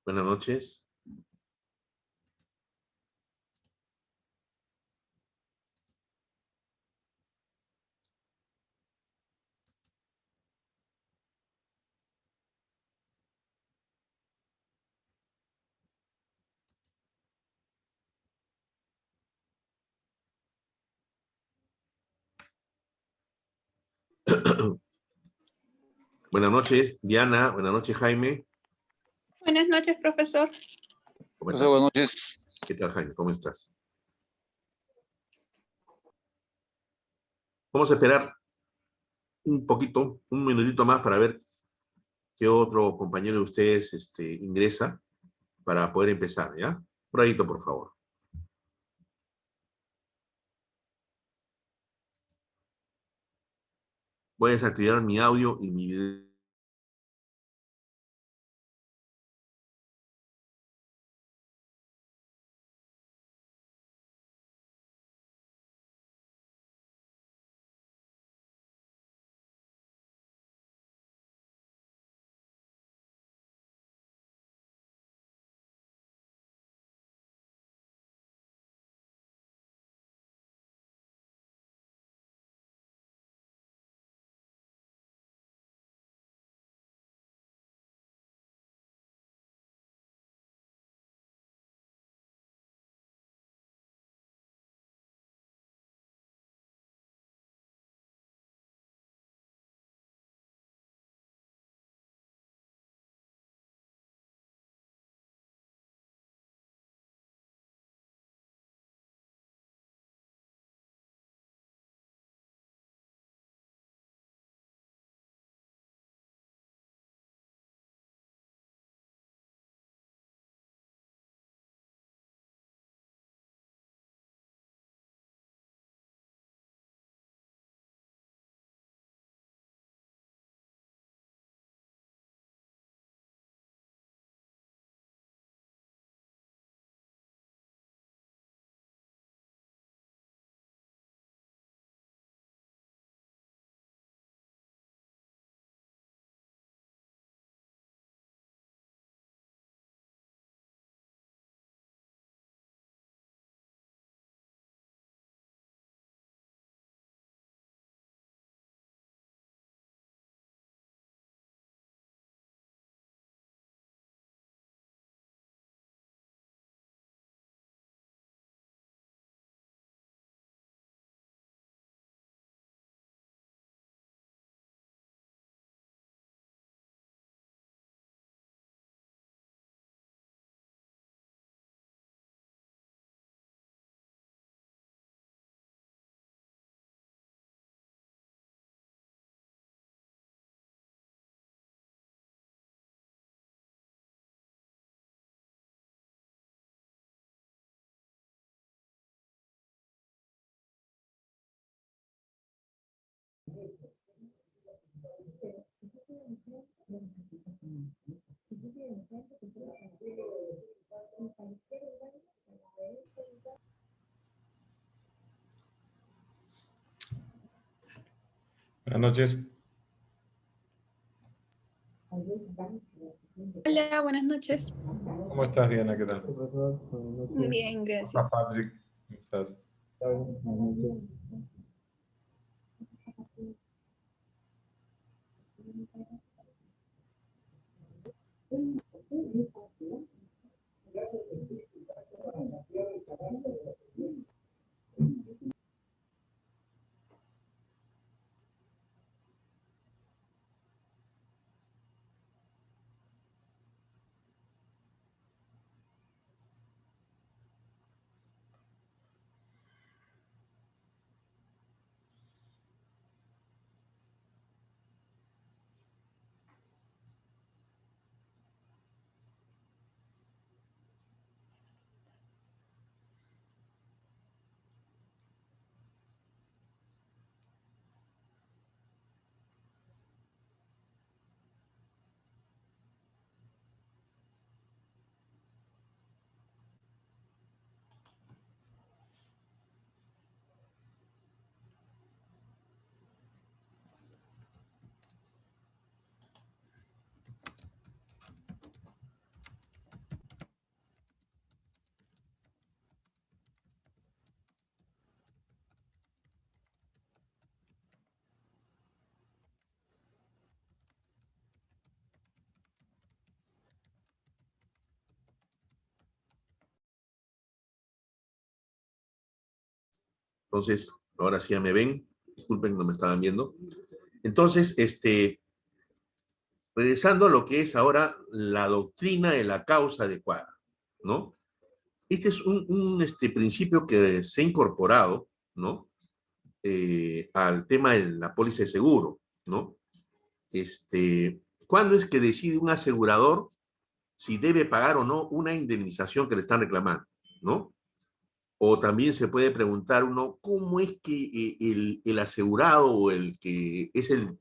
Buenas noches. Buenas noches, Diana. Buenas noches, Jaime. Buenas noches, profesor. ¿Cómo Profesor, estás? buenas noches. ¿Qué tal, Jaime? ¿Cómo estás? Vamos a esperar un poquito, un minutito más para ver qué otro compañero de ustedes ingresa para poder empezar, ¿ya? Un ratito, por favor. Voy a desactivar mi audio y mi video. Buenas noches. Hola, buenas noches. ¿Cómo estás, Diana? ¿Qué tal? Bien, gracias. Hola, Patrick. ¿Cómo estás? Entonces, ahora sí ya me ven. Disculpen, no me estaban viendo. Entonces, regresando a lo que es ahora la doctrina de la causa adecuada, ¿no? Este es un principio que se ha incorporado, ¿no? Al tema de la póliza de seguro, ¿no? ¿Cuándo es que decide un asegurador si debe pagar o no una indemnización que le están reclamando, ¿no? O también se puede preguntar uno, ¿cómo es que el asegurado o el que es el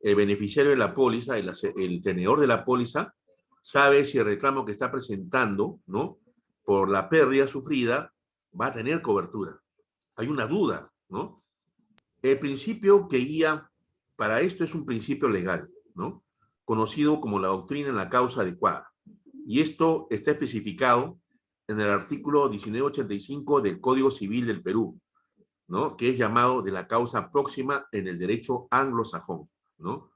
beneficiario de la póliza, el tenedor de la póliza, sabe si el reclamo que está presentando, ¿no? Por la pérdida sufrida, va a tener cobertura? Hay una duda, ¿no? El principio que guía para esto es un principio legal, ¿no? Conocido como la doctrina en la causa adecuada. Y esto está especificado en el artículo 1985 del Código Civil del Perú, ¿no? Que es llamado de la causa próxima en el derecho anglosajón, ¿no?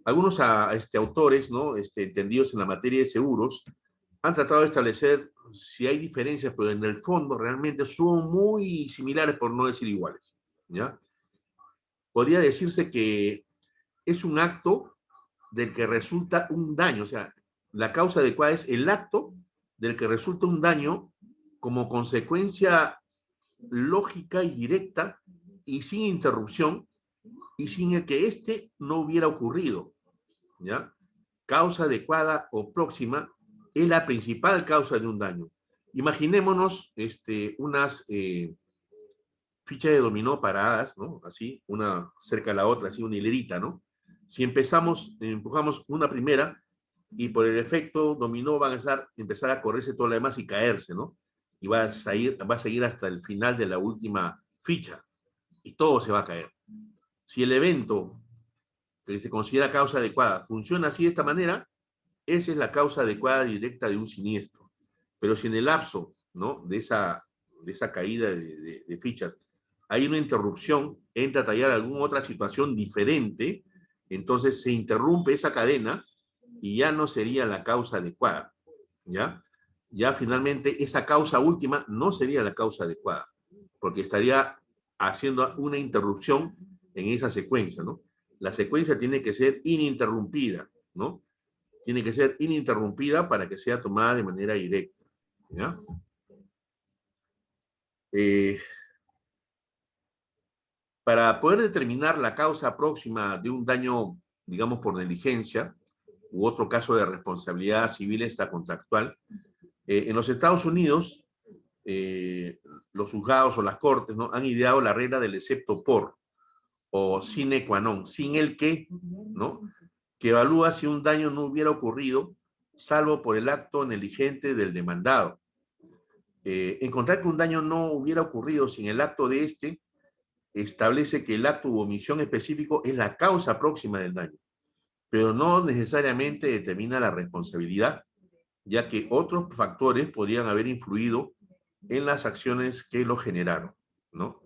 Algunos autores, ¿no? Entendidos en la materia de seguros, han tratado de establecer si hay diferencias, pero en el fondo realmente son muy similares, por no decir iguales, ¿ya? Podría decirse que es un acto del que resulta un daño, o sea, la causa adecuada es el acto del que resulta un daño como consecuencia lógica y directa y sin interrupción y sin el que éste no hubiera ocurrido, ¿ya? Causa adecuada o próxima es la principal causa de un daño. Imaginémonos unas fichas de dominó paradas, ¿no? Así, una cerca de la otra, así una hilerita, ¿no? Si empujamos una primera y por el efecto dominó van a empezar a correrse todo lo demás y caerse, ¿no? Y va a seguir hasta el final de la última ficha y todo se va a caer. Si el evento que se considera causa adecuada funciona así de esta manera, esa es la causa adecuada directa de un siniestro. Pero si en el lapso, ¿no? de esa caída de fichas hay una interrupción, entra a tallar alguna otra situación diferente, entonces se interrumpe esa cadena y ya no sería la causa adecuada, ¿ya? Ya finalmente esa causa última no sería la causa adecuada, porque estaría haciendo una interrupción en esa secuencia, ¿no? La secuencia tiene que ser ininterrumpida, ¿no? Tiene que ser ininterrumpida para que sea tomada de manera directa, ¿ya? Para poder determinar la causa próxima de un daño, digamos, por negligencia, u otro caso de responsabilidad civil extracontractual, en los Estados Unidos, los juzgados o las cortes, ¿no? Han ideado la regla del excepto por, o sine qua non, sin el que, ¿no? Que evalúa si un daño no hubiera ocurrido, salvo por el acto negligente del demandado. Encontrar que un daño no hubiera ocurrido sin el acto de establece que el acto u omisión específico es la causa próxima del daño, pero no necesariamente determina la responsabilidad, ya que otros factores podrían haber influido en las acciones que lo generaron, ¿no?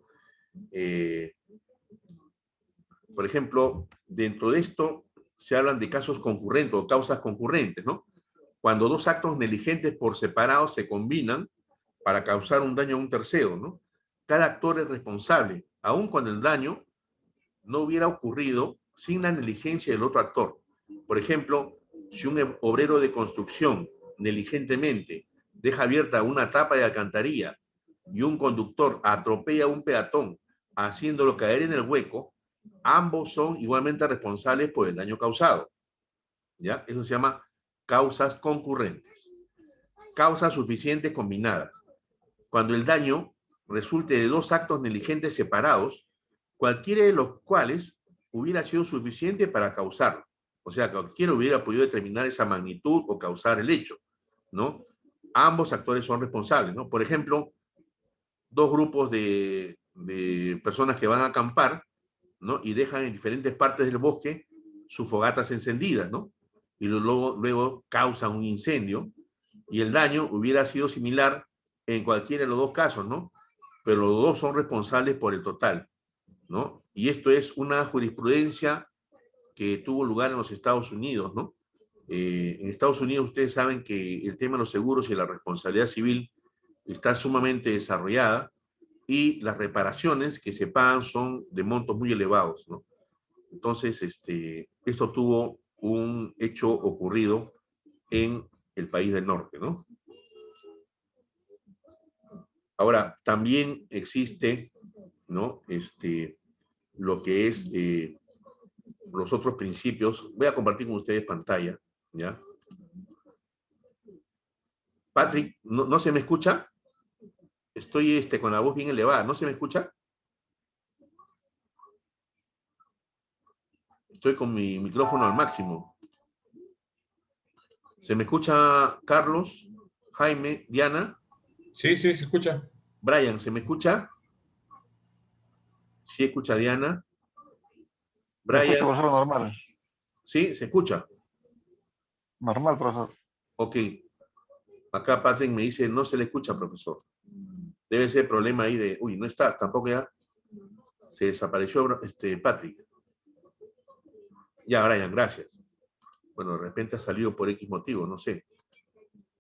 Por ejemplo, dentro de esto se hablan de casos concurrentes o causas concurrentes, ¿no? Cuando dos actos negligentes por separado se combinan para causar un daño a un tercero, ¿no? Cada actor es responsable, aun cuando el daño no hubiera ocurrido sin la negligencia del otro actor. Por ejemplo, si un obrero de construcción negligentemente deja abierta una tapa de alcantarilla y un conductor atropella a un peatón haciéndolo caer en el hueco, ambos son igualmente responsables por el daño causado, ¿ya? Eso se llama causas concurrentes. Causas suficientes combinadas. Cuando el daño resulte de dos actos negligentes separados, cualquiera de los cuales hubiera sido suficiente para causarlo. O sea, cualquiera hubiera podido determinar esa magnitud o causar el hecho, ¿no? Ambos actores son responsables, ¿no? Por ejemplo, dos grupos de personas que van a acampar, ¿no? Y dejan en diferentes partes del bosque sus fogatas encendidas, ¿no? Y luego causan un incendio y el daño hubiera sido similar en cualquiera de los dos casos, ¿no? Pero los dos son responsables por el total, ¿no? Y esto es una jurisprudencia que tuvo lugar en los Estados Unidos, ¿no? En Estados Unidos ustedes saben que el tema de los seguros y la responsabilidad civil está sumamente desarrollada y las reparaciones que se pagan son de montos muy elevados, ¿no? Entonces, esto tuvo un hecho ocurrido en el país del norte, ¿no? Ahora, también existe, ¿no? Lo que es los otros principios. Voy a compartir con ustedes pantalla, ¿ya? Patrick, ¿no se me escucha? Estoy con la voz bien elevada. ¿No se me escucha? Estoy con mi micrófono al máximo. ¿Se me escucha, Carlos, Jaime, Diana? Sí, sí, se escucha. Brian, ¿se me escucha? Sí, escucha Diana. Se escucha, Brian, profesor, normal. ¿sí? ¿Se escucha? Normal, profesor. Ok. Acá Patrick me dice, no se le escucha, profesor. Debe ser problema ahí de... Uy, no está, tampoco ya. Se desapareció Patrick. Ya, Brian, gracias. Bueno, de repente ha salido por X motivo, no sé.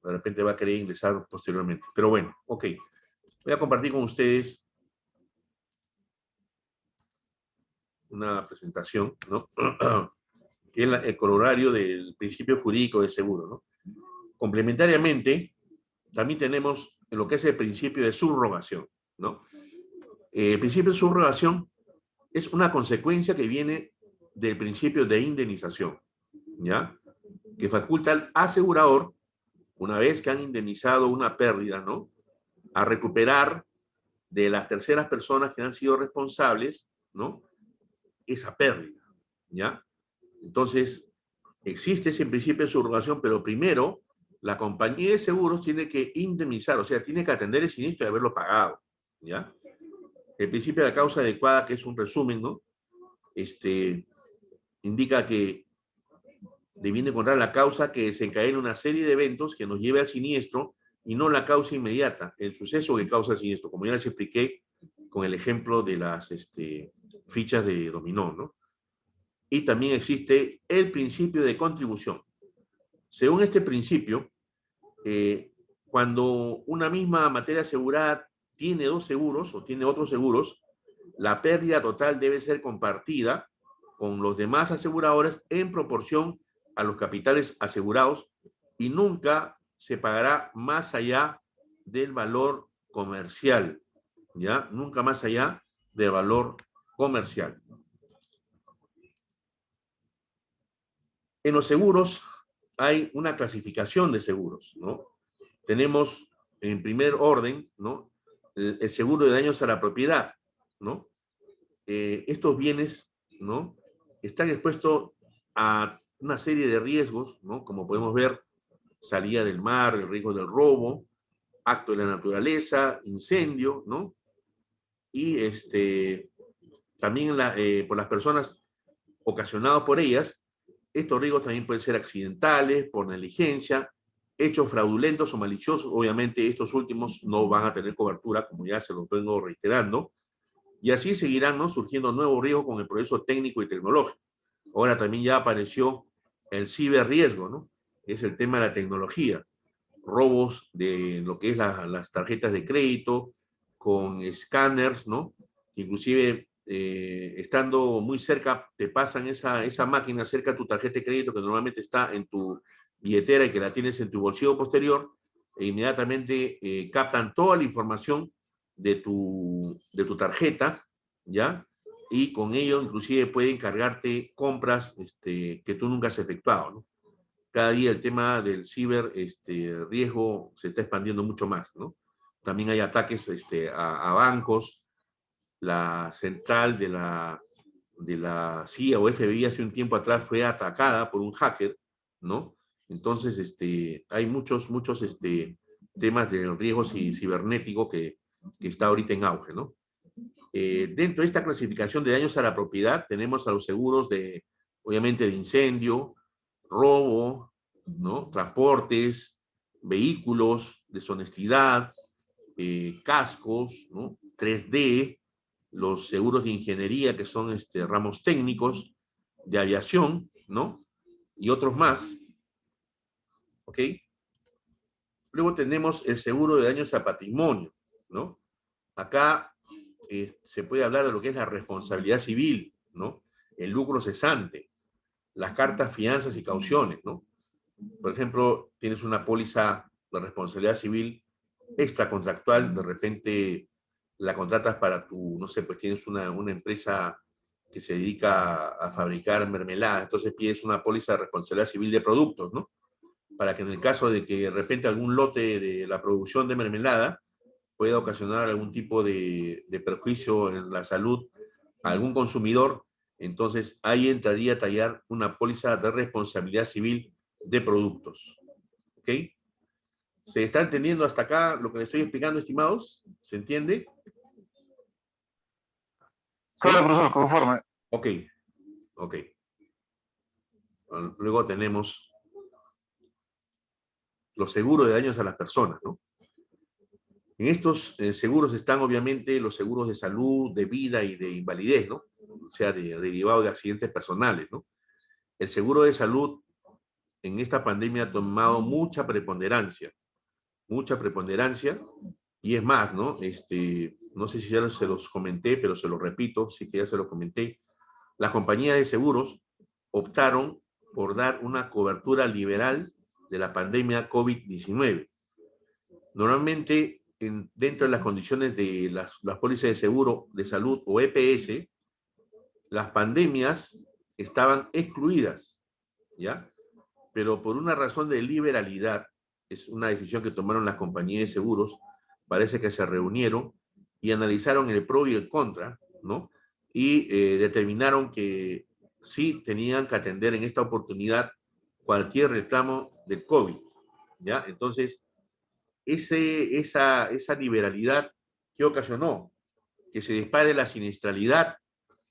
De repente va a querer ingresar posteriormente. Pero bueno, ok. Voy a compartir con ustedes una presentación, ¿no? Que es el corolario del principio jurídico de seguro, ¿no? Complementariamente, también tenemos lo que es el principio de subrogación, ¿no? El principio de subrogación es una consecuencia que viene del principio de indemnización, ¿ya? Que faculta al asegurador, una vez que han indemnizado una pérdida, ¿no? A recuperar de las terceras personas que han sido responsables, ¿no? Esa pérdida, ¿ya? Entonces, existe ese principio de subrogación, pero primero la compañía de seguros tiene que indemnizar, o sea, tiene que atender el siniestro y haberlo pagado, ¿ya? El principio de la causa adecuada, que es un resumen, ¿no? Indica que debiendo encontrar la causa que desencadena una serie de eventos que nos lleve al siniestro y no la causa inmediata, el suceso que causa el siniestro, como ya les expliqué con el ejemplo de las fichas de dominó, ¿no? Y también existe el principio de contribución. Según este principio, cuando una misma materia asegurada tiene dos seguros o tiene otros seguros, la pérdida total debe ser compartida con los demás aseguradores en proporción a los capitales asegurados y nunca se pagará más allá del valor comercial, ¿ya? Nunca más allá del valor comercial. En los seguros hay una clasificación de seguros, ¿no? Tenemos en primer orden, ¿no? El seguro de daños a la propiedad, ¿no? Estos bienes, ¿no? Están expuestos a una serie de riesgos, ¿no? Como podemos ver, salida del mar, el riesgo del robo, acto de la naturaleza, incendio, ¿no? Y también por las personas ocasionados por ellas, estos riesgos también pueden ser accidentales, por negligencia, hechos fraudulentos o maliciosos. Obviamente estos últimos no van a tener cobertura, como ya se los vengo reiterando, y así seguirán, ¿no? Surgiendo nuevos riesgos con el progreso técnico y tecnológico. Ahora también ya apareció el ciberriesgo, ¿no? Es el tema de la tecnología. Robos de lo que es las tarjetas de crédito, con escáneres, ¿no? Inclusive, estando muy cerca, te pasan esa máquina cerca de tu tarjeta de crédito que normalmente está en tu billetera y que la tienes en tu bolsillo posterior, e inmediatamente captan toda la información de tu tarjeta, ¿ya? Y con ello inclusive pueden cargarte compras que tú nunca has efectuado, ¿no? Cada día el tema del ciber riesgo se está expandiendo mucho más, ¿no? También hay ataques a bancos. La central de la CIA o FBI hace un tiempo atrás fue atacada por un hacker, ¿no? Entonces, hay muchos temas del riesgo cibernético que está ahorita en auge, ¿no? Dentro de esta clasificación de daños a la propiedad tenemos a los seguros obviamente, de incendio, robo, ¿no? Transportes, vehículos, deshonestidad, cascos, ¿no? 3D, los seguros de ingeniería, que son ramos técnicos, de aviación, ¿no? Y otros más, ¿ok? Luego tenemos el seguro de daños a patrimonio, ¿no? Acá se puede hablar de lo que es la responsabilidad civil, ¿no? El lucro cesante, las cartas, fianzas y cauciones, ¿no? Por ejemplo, tienes una póliza de responsabilidad civil extracontractual, de repente la contratas para tu, no sé, pues tienes una empresa que se dedica a fabricar mermelada, entonces pides una póliza de responsabilidad civil de productos, ¿no? Para que en el caso de que de repente algún lote de la producción de mermelada pueda ocasionar algún tipo de perjuicio en la salud a algún consumidor, entonces ahí entraría a tallar una póliza de responsabilidad civil de productos. ¿Ok? ¿Se está entendiendo hasta acá lo que le estoy explicando, estimados? ¿Se entiende? ¿Sí? Claro, profesor, conforme. Ok, ok. Luego tenemos los seguros de daños a las personas, ¿no? En estos seguros están obviamente los seguros de salud, de vida y de invalidez, ¿no? O sea, derivado de accidentes personales, ¿no? El seguro de salud en esta pandemia ha tomado mucha preponderancia, y es más, ¿no? No sé si ya se los comenté, pero se los repito, sí que ya se los comenté. Las compañías de seguros optaron por dar una cobertura liberal de la pandemia COVID-19. Normalmente, dentro de las condiciones de las pólizas de seguro de salud o EPS, las pandemias estaban excluidas, ¿ya? Pero por una razón de liberalidad, es una decisión que tomaron las compañías de seguros, parece que se reunieron y analizaron el pro y el contra, ¿no? Y determinaron que sí tenían que atender en esta oportunidad cualquier reclamo del COVID, ¿ya? Entonces, esa liberalidad que ocasionó que se dispare la siniestralidad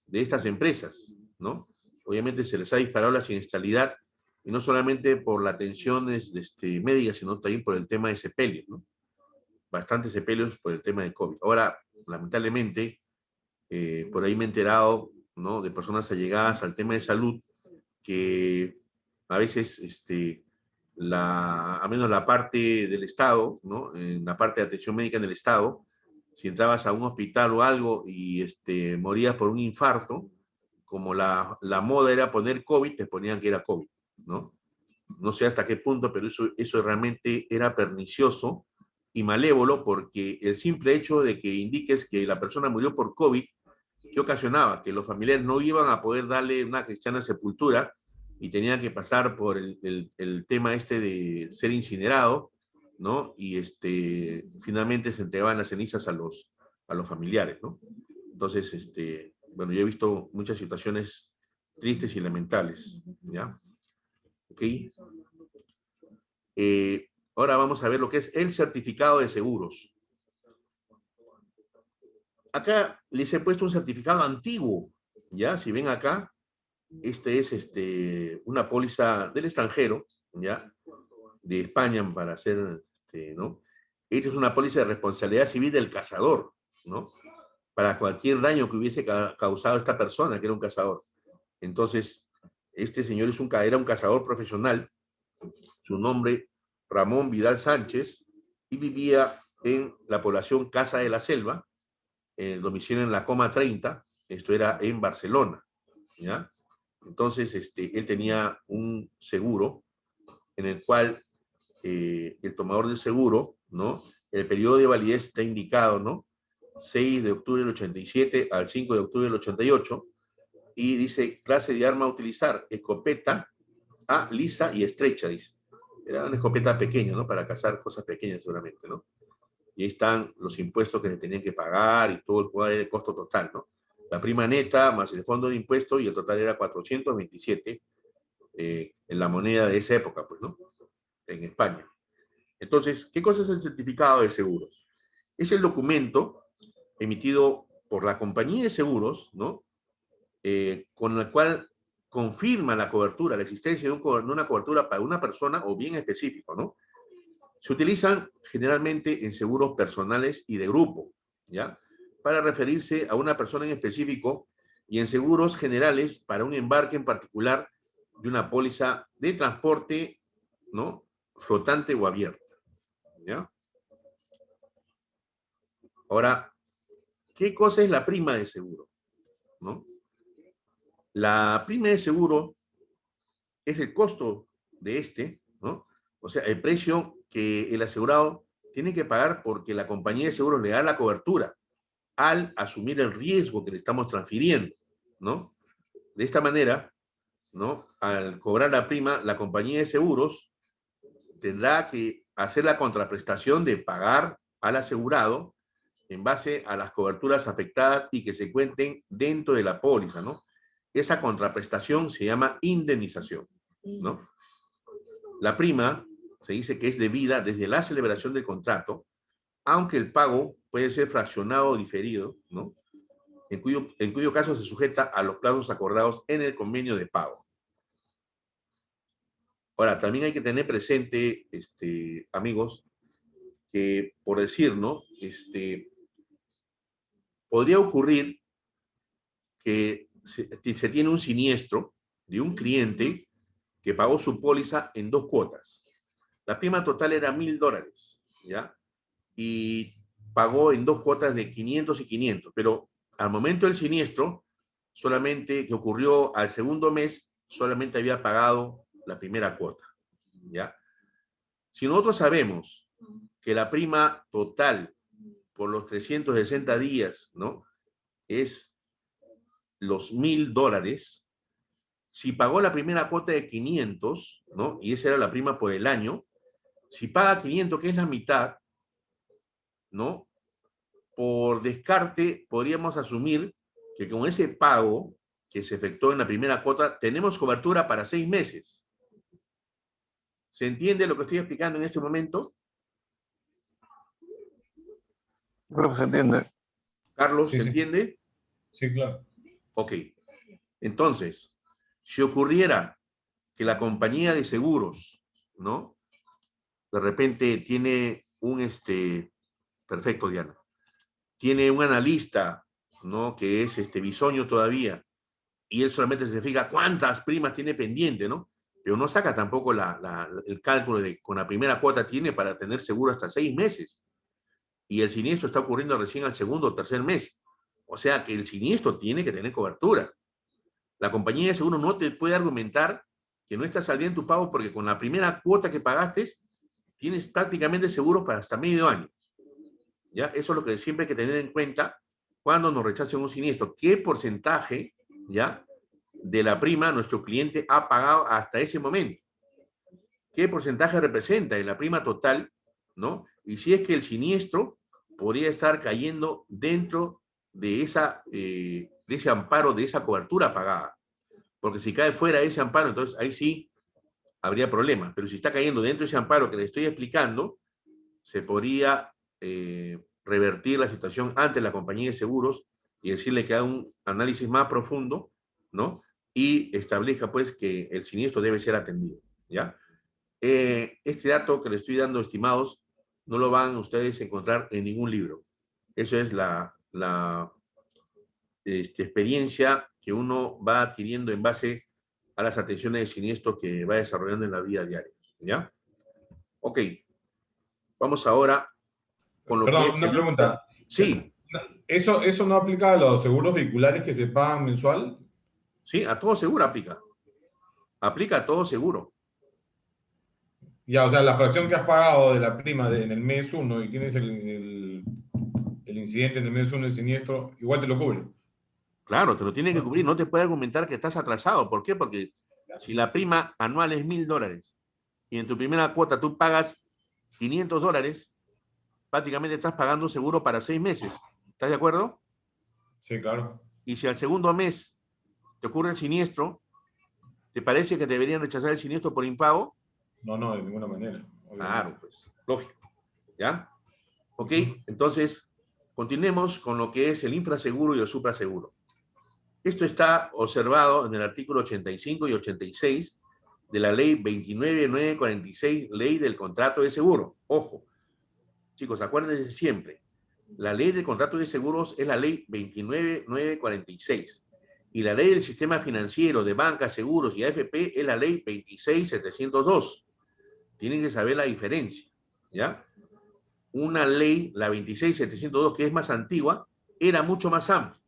de estas empresas, ¿no? Obviamente se les ha disparado la siniestralidad, y no solamente por la atención médica, sino también por el tema de sepelios, ¿no? Bastantes sepelios por el tema de COVID. Ahora, lamentablemente, por ahí me he enterado, ¿no?, de personas allegadas al tema de salud que a veces, a menos la parte del Estado, ¿no?, en la parte de atención médica en el Estado, si entrabas a un hospital o algo y morías por un infarto, como la moda era poner COVID, te ponían que era COVID, ¿no? No sé hasta qué punto, pero eso realmente era pernicioso y malévolo, porque el simple hecho de que indiques que la persona murió por COVID, ¿qué ocasionaba? Que los familiares no iban a poder darle una cristiana sepultura y tenían que pasar por el tema de ser incinerado, ¿no? Y finalmente se entregaban las cenizas a los familiares, ¿no? Entonces, bueno, yo he visto muchas situaciones tristes y lamentables, ¿ya? ¿Ok? Ahora vamos a ver lo que es el certificado de seguros. Acá les he puesto un certificado antiguo, ¿ya? Si ven acá, este es una póliza del extranjero, ¿ya? De España, para hacer, ¿no? Esta es una póliza de responsabilidad civil del cazador, ¿no? Para cualquier daño que hubiese causado esta persona, que era un cazador. Entonces, este señor era un cazador profesional, su nombre Ramón Vidal Sánchez, y vivía en la población Casa de la Selva, en el domicilio en la Coma 30, esto era en Barcelona, ¿ya? Entonces, él tenía un seguro en el cual el tomador del seguro, ¿no? El periodo de validez está indicado, ¿no? 6 de octubre del 87 al 5 de octubre del 88, y dice, clase de arma a utilizar, escopeta lisa y estrecha, dice. Era una escopeta pequeña, ¿no? Para cazar cosas pequeñas seguramente, ¿no? Y ahí están los impuestos que se tenían que pagar y todo el costo total, ¿no? La prima neta más el fondo de impuestos, y el total era 427 en la moneda de esa época, pues, ¿no? En España. Entonces, ¿qué cosa es el certificado de seguros? Es el documento emitido por la compañía de seguros, ¿no? Con el cual confirma la cobertura, la existencia de una cobertura para una persona o bien específico, ¿no? Se utilizan generalmente en seguros personales y de grupo, ¿ya? Para referirse a una persona en específico, y en seguros generales para un embarque en particular de una póliza de transporte, ¿no? Flotante o abierta, ¿ya? Ahora, ¿Qué cosa es la prima de seguro? ¿No? La prima de seguro es el costo de ¿no? O sea, el precio que el asegurado tiene que pagar porque la compañía de seguros le da la cobertura al asumir el riesgo que le estamos transfiriendo, ¿no? De esta manera, ¿no? Al cobrar la prima, la compañía de seguros tendrá que hacer la contraprestación de pagar al asegurado en base a las coberturas afectadas y que se cuenten dentro de la póliza, ¿no? Esa contraprestación se llama indemnización, ¿no? La prima se dice que es debida desde la celebración del contrato, aunque el pago puede ser fraccionado o diferido, ¿no? En cuyo caso se sujeta a los plazos acordados en el convenio de pago. Ahora, también hay que tener presente, amigos, que por decir, ¿no? Podría ocurrir que se tiene un siniestro de un cliente que pagó su póliza en 2 cuotas. La prima total era $1,000, ¿ya? Y pagó en 2 cuotas de 500 y 500, pero al momento del siniestro, solamente que ocurrió al segundo mes, solamente había pagado la primera cuota, ¿ya? Si nosotros sabemos que la prima total por los 360 días, ¿no? Es los $1,000, si pagó la primera cuota de 500, ¿no? Y esa era la prima por el año, si paga 500, que es la mitad, ¿no? Por descarte, podríamos asumir que con ese pago que se efectuó en la primera cuota, tenemos cobertura para 6 meses. ¿Se entiende lo que estoy explicando en este momento? Creo que se entiende. Carlos, Sí, ¿se sí. entiende? Sí, claro. Ok. Entonces, si ocurriera que la compañía de seguros, ¿no? De repente tiene un, perfecto, Diana, tiene un analista, ¿no? Que es bisoño todavía, y él solamente se fija cuántas primas tiene pendiente, ¿no? Pero no saca tampoco el cálculo de con la primera cuota tiene para tener seguro hasta 6 meses. Y el siniestro está ocurriendo recién al segundo o tercer mes. O sea que el siniestro tiene que tener cobertura. La compañía de seguro no te puede argumentar que no está saliendo tu pago porque con la primera cuota que pagaste tienes prácticamente seguro para hasta medio año. ¿Ya? Eso es lo que siempre hay que tener en cuenta cuando nos rechacen un siniestro. ¿Qué porcentaje, ya, de la prima nuestro cliente ha pagado hasta ese momento? ¿Qué porcentaje representa de la prima total, ¿no? Y si es que el siniestro podría estar cayendo dentro de ese amparo, de esa cobertura pagada. Porque si cae fuera de ese amparo, entonces ahí sí habría problemas. Pero si está cayendo dentro de ese amparo que les estoy explicando, se podría revertir la situación ante la compañía de seguros y decirle que haga un análisis más profundo, ¿no? Y establezca, pues, que el siniestro debe ser atendido, ¿ya? Este dato que les estoy dando, estimados, no lo van ustedes a encontrar en ningún libro. Eso es la experiencia que uno va adquiriendo en base a las atenciones de siniestro que va desarrollando en la vida diaria, ¿ya? Ok. Vamos ahora con lo que Perdón, es una pregunta. Sí. ¿Eso no aplica a los seguros vehiculares que se pagan mensual? Sí, a todo seguro aplica. Aplica a todo seguro. Ya, o sea, la fracción que has pagado de la prima en el mes 1 y tienes el incidente en el mes 1 del siniestro, igual te lo cubre. Claro, te lo tienen que cubrir. No te puede argumentar que estás atrasado. ¿Por qué? Porque si la prima anual es $1,000 y en tu primera cuota tú pagas $500, prácticamente estás pagando seguro para 6 meses. ¿Estás de acuerdo? Sí, claro. Y si al segundo mes te ocurre el siniestro, ¿te parece que deberían rechazar el siniestro por impago? No, de ninguna manera. Obviamente. Claro, pues, lógico. ¿Ya? Ok, entonces, continuemos con lo que es el infraseguro y el supraseguro. Esto está observado en el artículo 85 y 86 de la ley 29946, ley del contrato de seguro. Ojo, chicos, acuérdense siempre, la ley del contrato de seguros es la ley 29946 y la ley del sistema financiero de bancas, seguros y AFP es la ley 26702. Tienen que saber la diferencia, ¿ya? Una ley, la 26702, que es más antigua, era mucho más amplio.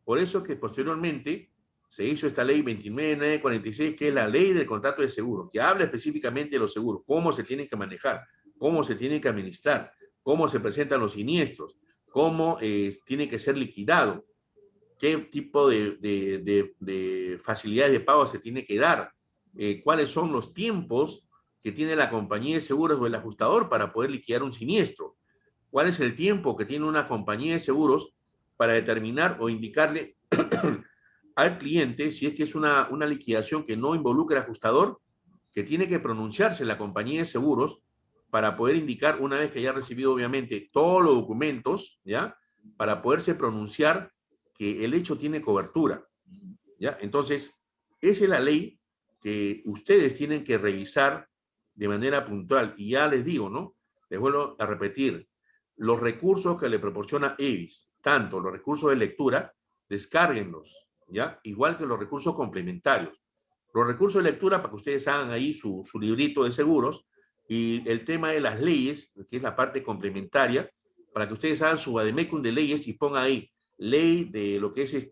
Por eso que posteriormente se hizo esta ley 29.946, que es la ley del contrato de seguro, que habla específicamente de los seguros, cómo se tienen que manejar, cómo se tienen que administrar, cómo se presentan los siniestros, cómo tiene que ser liquidado, qué tipo de facilidades de pago se tiene que dar, cuáles son los tiempos que tiene la compañía de seguros o el ajustador para poder liquidar un siniestro, cuál es el tiempo que tiene una compañía de seguros para determinar o indicarle al cliente, si es que es una liquidación que no involucra al ajustador, que tiene que pronunciarse la compañía de seguros para poder indicar, una vez que haya recibido obviamente todos los documentos, ¿ya? Para poderse pronunciar que el hecho tiene cobertura, ¿ya? Entonces, esa es la ley que ustedes tienen que revisar de manera puntual. Y ya les digo, ¿no? Les vuelvo a repetir, los recursos que le proporciona EVIS, tanto los recursos de lectura, descárguenlos, ¿ya? Igual que los recursos complementarios. Los recursos de lectura, para que ustedes hagan ahí su librito de seguros, y el tema de las leyes, que es la parte complementaria, para que ustedes hagan su vademecum de leyes y pongan ahí ley de lo que es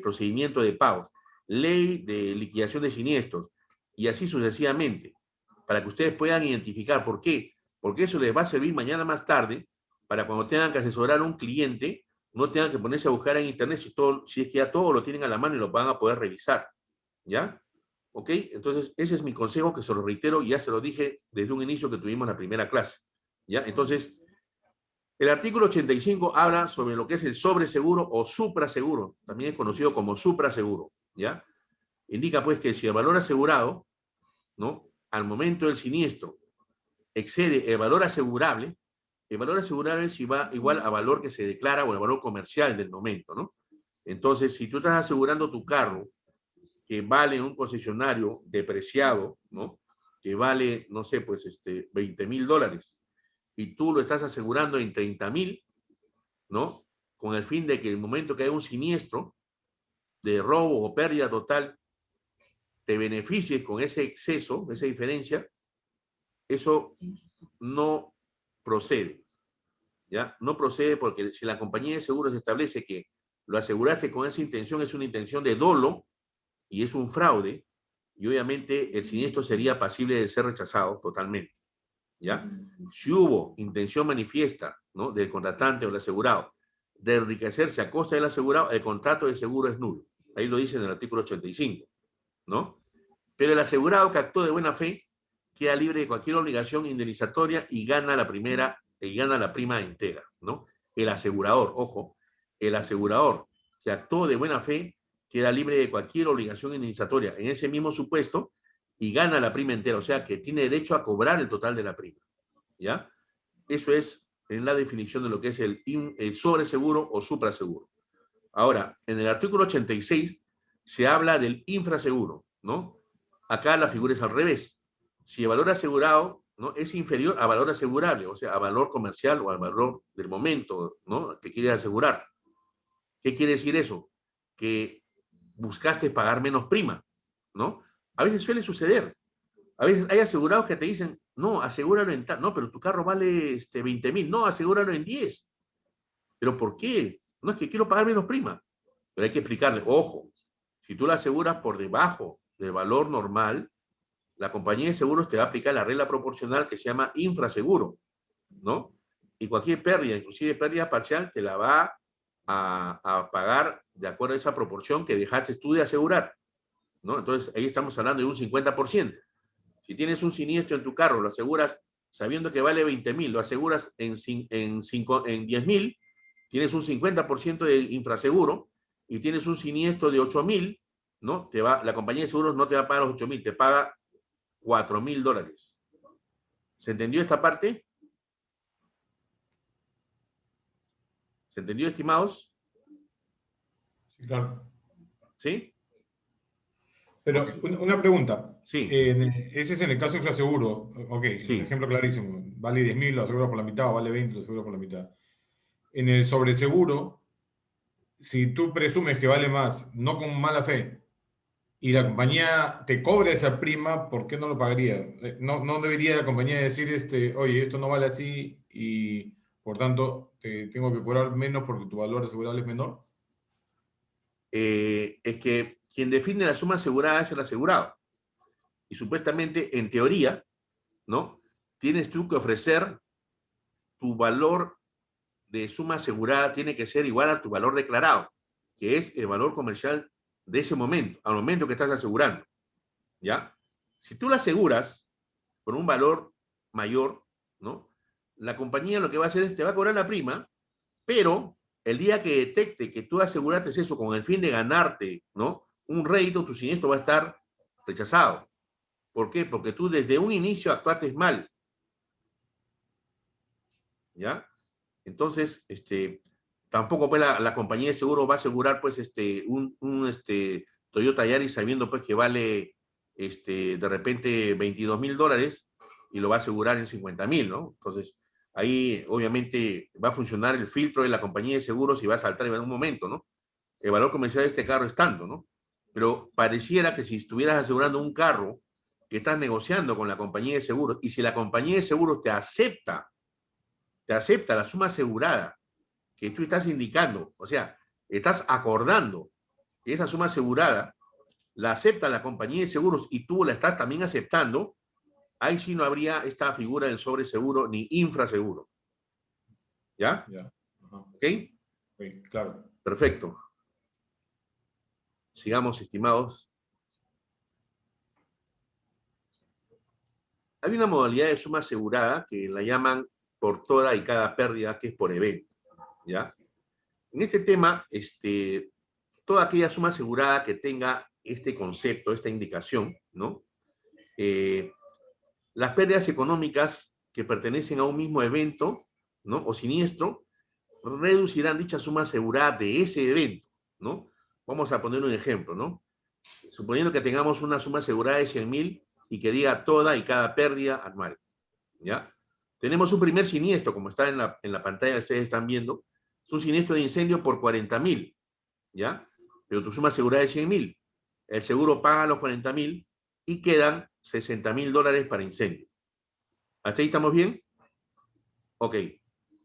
procedimiento de pagos, ley de liquidación de siniestros, y así sucesivamente, para que ustedes puedan identificar. ¿Por qué? Porque eso les va a servir mañana más tarde, para cuando tengan que asesorar a un cliente, no tengan que ponerse a buscar en internet si es que ya todo lo tienen a la mano y lo van a poder revisar, ¿ya? ¿Ok? Entonces, ese es mi consejo, que se lo reitero y ya se lo dije desde un inicio que tuvimos la primera clase, ¿ya? Entonces, el artículo 85 habla sobre lo que es el sobreseguro o supraseguro, también es conocido como supraseguro, ¿ya? Indica pues que si el valor asegurado, ¿no? Al momento del siniestro excede el valor asegurable sí va igual a valor que se declara o el valor comercial del momento, ¿no? Entonces, si tú estás asegurando tu carro que vale en un concesionario depreciado, ¿no? Que vale, no sé, pues $20,000, y tú lo estás asegurando en 30,000, ¿no? Con el fin de que en el momento que haya un siniestro de robo o pérdida total, te beneficies con ese exceso, esa diferencia, eso no procede, ¿ya? No procede, porque si la compañía de seguros establece que lo aseguraste con esa intención, es una intención de dolo y es un fraude, y obviamente el siniestro sería pasible de ser rechazado totalmente, ¿ya? Si hubo intención manifiesta, ¿no? Del contratante o del asegurado de enriquecerse a costa del asegurado, el contrato de seguro es nulo. Ahí lo dice en el artículo 85, ¿no? Pero el asegurado que actuó de buena fe queda libre de cualquier obligación indemnizatoria y gana la prima entera, ¿no? El asegurador, ojo, el asegurador que actuó de buena fe queda libre de cualquier obligación indemnizatoria en ese mismo supuesto y gana la prima entera, o sea que tiene derecho a cobrar el total de la prima, ¿ya? Eso es en la definición de lo que es el sobreseguro o supraseguro. Ahora, en el artículo 86 se habla del infraseguro, ¿no? Acá la figura es al revés. Si el valor asegurado, ¿no?, es inferior a valor asegurable, o sea, a valor comercial o al valor del momento, ¿no?, que quieres asegurar. ¿Qué quiere decir eso? Que buscaste pagar menos prima, ¿no? A veces suele suceder. A veces hay asegurados que te dicen, no, asegúralo en tal, no, pero tu carro vale 20,000, no, asegúralo en 10. ¿Pero por qué? No, es que quiero pagar menos prima. Pero hay que explicarle, ojo, si tú la aseguras por debajo del valor normal, la compañía de seguros te va a aplicar la regla proporcional que se llama infraseguro, ¿no? Y cualquier pérdida, inclusive pérdida parcial, te la va a pagar de acuerdo a esa proporción que dejaste tú de asegurar, ¿no? Entonces, ahí estamos hablando de un 50%. Si tienes un siniestro en tu carro, lo aseguras sabiendo que vale 20,000, lo aseguras en 10,000, tienes un 50% de infraseguro, y tienes un siniestro de 8,000, ¿no? La compañía de seguros no te va a pagar los 8,000, te paga $4,000. ¿Se entendió esta parte? ¿Se entendió, estimados? Sí, claro. ¿Sí? Pero Okay. una pregunta. Sí. Ese es en el caso infraseguro. Ok, Sí. un ejemplo clarísimo. Vale 10,000, lo aseguras por la mitad, o vale 20, lo aseguras por la mitad. En el sobreseguro, si tú presumes que vale más, no con mala fe, y la compañía te cobra esa prima, ¿por qué no lo pagaría? No debería la compañía decir, oye, esto no vale así, y Por tanto, te tengo que cobrar menos porque tu valor asegurable es menor. Es que quien define la suma asegurada es el asegurado. Y supuestamente, en teoría, ¿no? Tienes tú que ofrecer tu valor de suma asegurada, tiene que ser igual a tu valor declarado, que es el valor comercial de ese momento, al momento que estás asegurando, ¿ya? Si tú la aseguras por un valor mayor, ¿no? La compañía lo que va a hacer es te va a cobrar la prima, pero el día que detecte que tú aseguraste eso con el fin de ganarte, ¿no? Un rédito, tu siniestro va a estar rechazado. ¿Por qué? Porque tú desde un inicio actuaste mal, ¿ya? Entonces, tampoco pues la compañía de seguro va a asegurar pues un Toyota Yaris sabiendo pues que vale de repente $22,000 y lo va a asegurar en 50,000, ¿no? Entonces, ahí obviamente va a funcionar el filtro de la compañía de seguros y va a saltar en algún momento, ¿no? El valor comercial de este carro es tanto, ¿no? Pero pareciera que si estuvieras asegurando un carro que estás negociando con la compañía de seguros y si la compañía de seguros te acepta la suma asegurada que tú estás indicando, o sea, estás acordando que esa suma asegurada la acepta la compañía de seguros y tú la estás también aceptando, ahí sí no habría esta figura del sobreseguro ni infraseguro. ¿Ya? Ya. Ajá. ¿Ok? Ok, claro. Perfecto. Sigamos, estimados. Hay una modalidad de suma asegurada que la llaman por toda y cada pérdida, que es por evento. ¿Ya? En este tema, toda aquella suma asegurada que tenga este concepto, esta indicación, ¿no? Las pérdidas económicas que pertenecen a un mismo evento, ¿no? O siniestro, reducirán dicha suma asegurada de ese evento, ¿no? Vamos a poner un ejemplo, ¿no? Suponiendo que tengamos una suma asegurada de 100,000 y que diga toda y cada pérdida anual, ¿ya? Tenemos un primer siniestro, como está en la pantalla que ustedes están viendo, es un siniestro de incendio por 40,000, ¿ya? Pero tu suma asegurada es 100,000. El seguro paga los 40,000 y quedan $60,000 para incendio. ¿Hasta ahí estamos bien? Ok.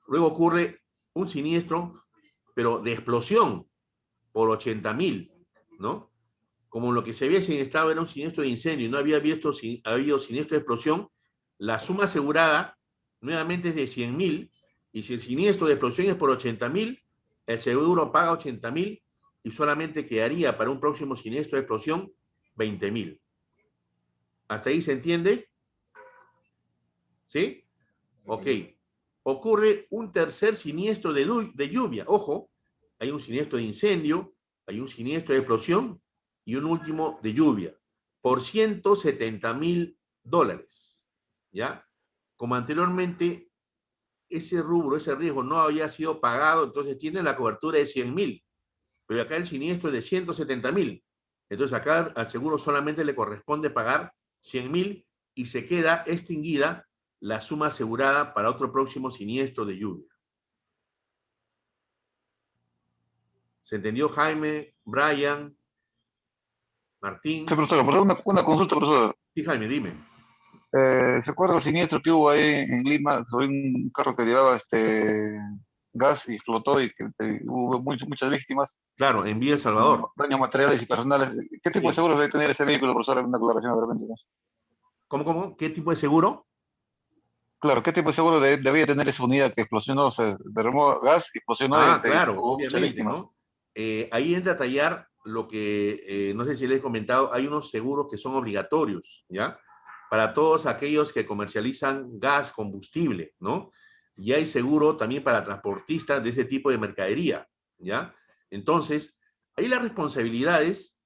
Luego ocurre un siniestro, pero de explosión, por 80,000, ¿no? Como lo que se había estado era un siniestro de incendio y no había habido siniestro de explosión, la suma asegurada nuevamente es de 100,000 y si el siniestro de explosión es por 80,000, el seguro paga 80,000 y solamente quedaría para un próximo siniestro de explosión 20,000. ¿Hasta ahí se entiende? ¿Sí? Ok. Ocurre un tercer siniestro de lluvia. Ojo, hay un siniestro de incendio, hay un siniestro de explosión y un último de lluvia por $170,000. ¿Ya? Como anteriormente ese rubro, ese riesgo no había sido pagado, entonces tiene la cobertura de 100,000. Pero acá el siniestro es de 170,000. Entonces acá al seguro solamente le corresponde pagar 100,000 y se queda extinguida la suma asegurada para otro próximo siniestro de lluvia. ¿Se entendió, Jaime, Brian, Martín? Sí, profesor, una consulta, profesor. Sí, Jaime, dime. ¿Se acuerda el siniestro que hubo ahí en Lima sobre un carro que llevaba gas y explotó y que hubo muchas víctimas, Claro, en Villa El Salvador. daños materiales y personales? ¿Qué tipo de Sí. seguro debe tener ese vehículo, profesor? Una aclaración de repente, ¿no? ¿Cómo? ¿Qué tipo de seguro? Claro, ¿qué tipo de seguro debía tener esa unidad que explosionó, se derramó gas y explosionó y Ah, claro, hubo muchas obviamente, víctimas? ¿no? Ahí entra a tallar lo que, no sé si les he comentado, hay unos seguros que son obligatorios, ¿ya? Para todos aquellos que comercializan gas, combustible, ¿no? Y hay seguro también para transportistas de ese tipo de mercadería, ¿ya? Entonces, ahí las responsabilidades,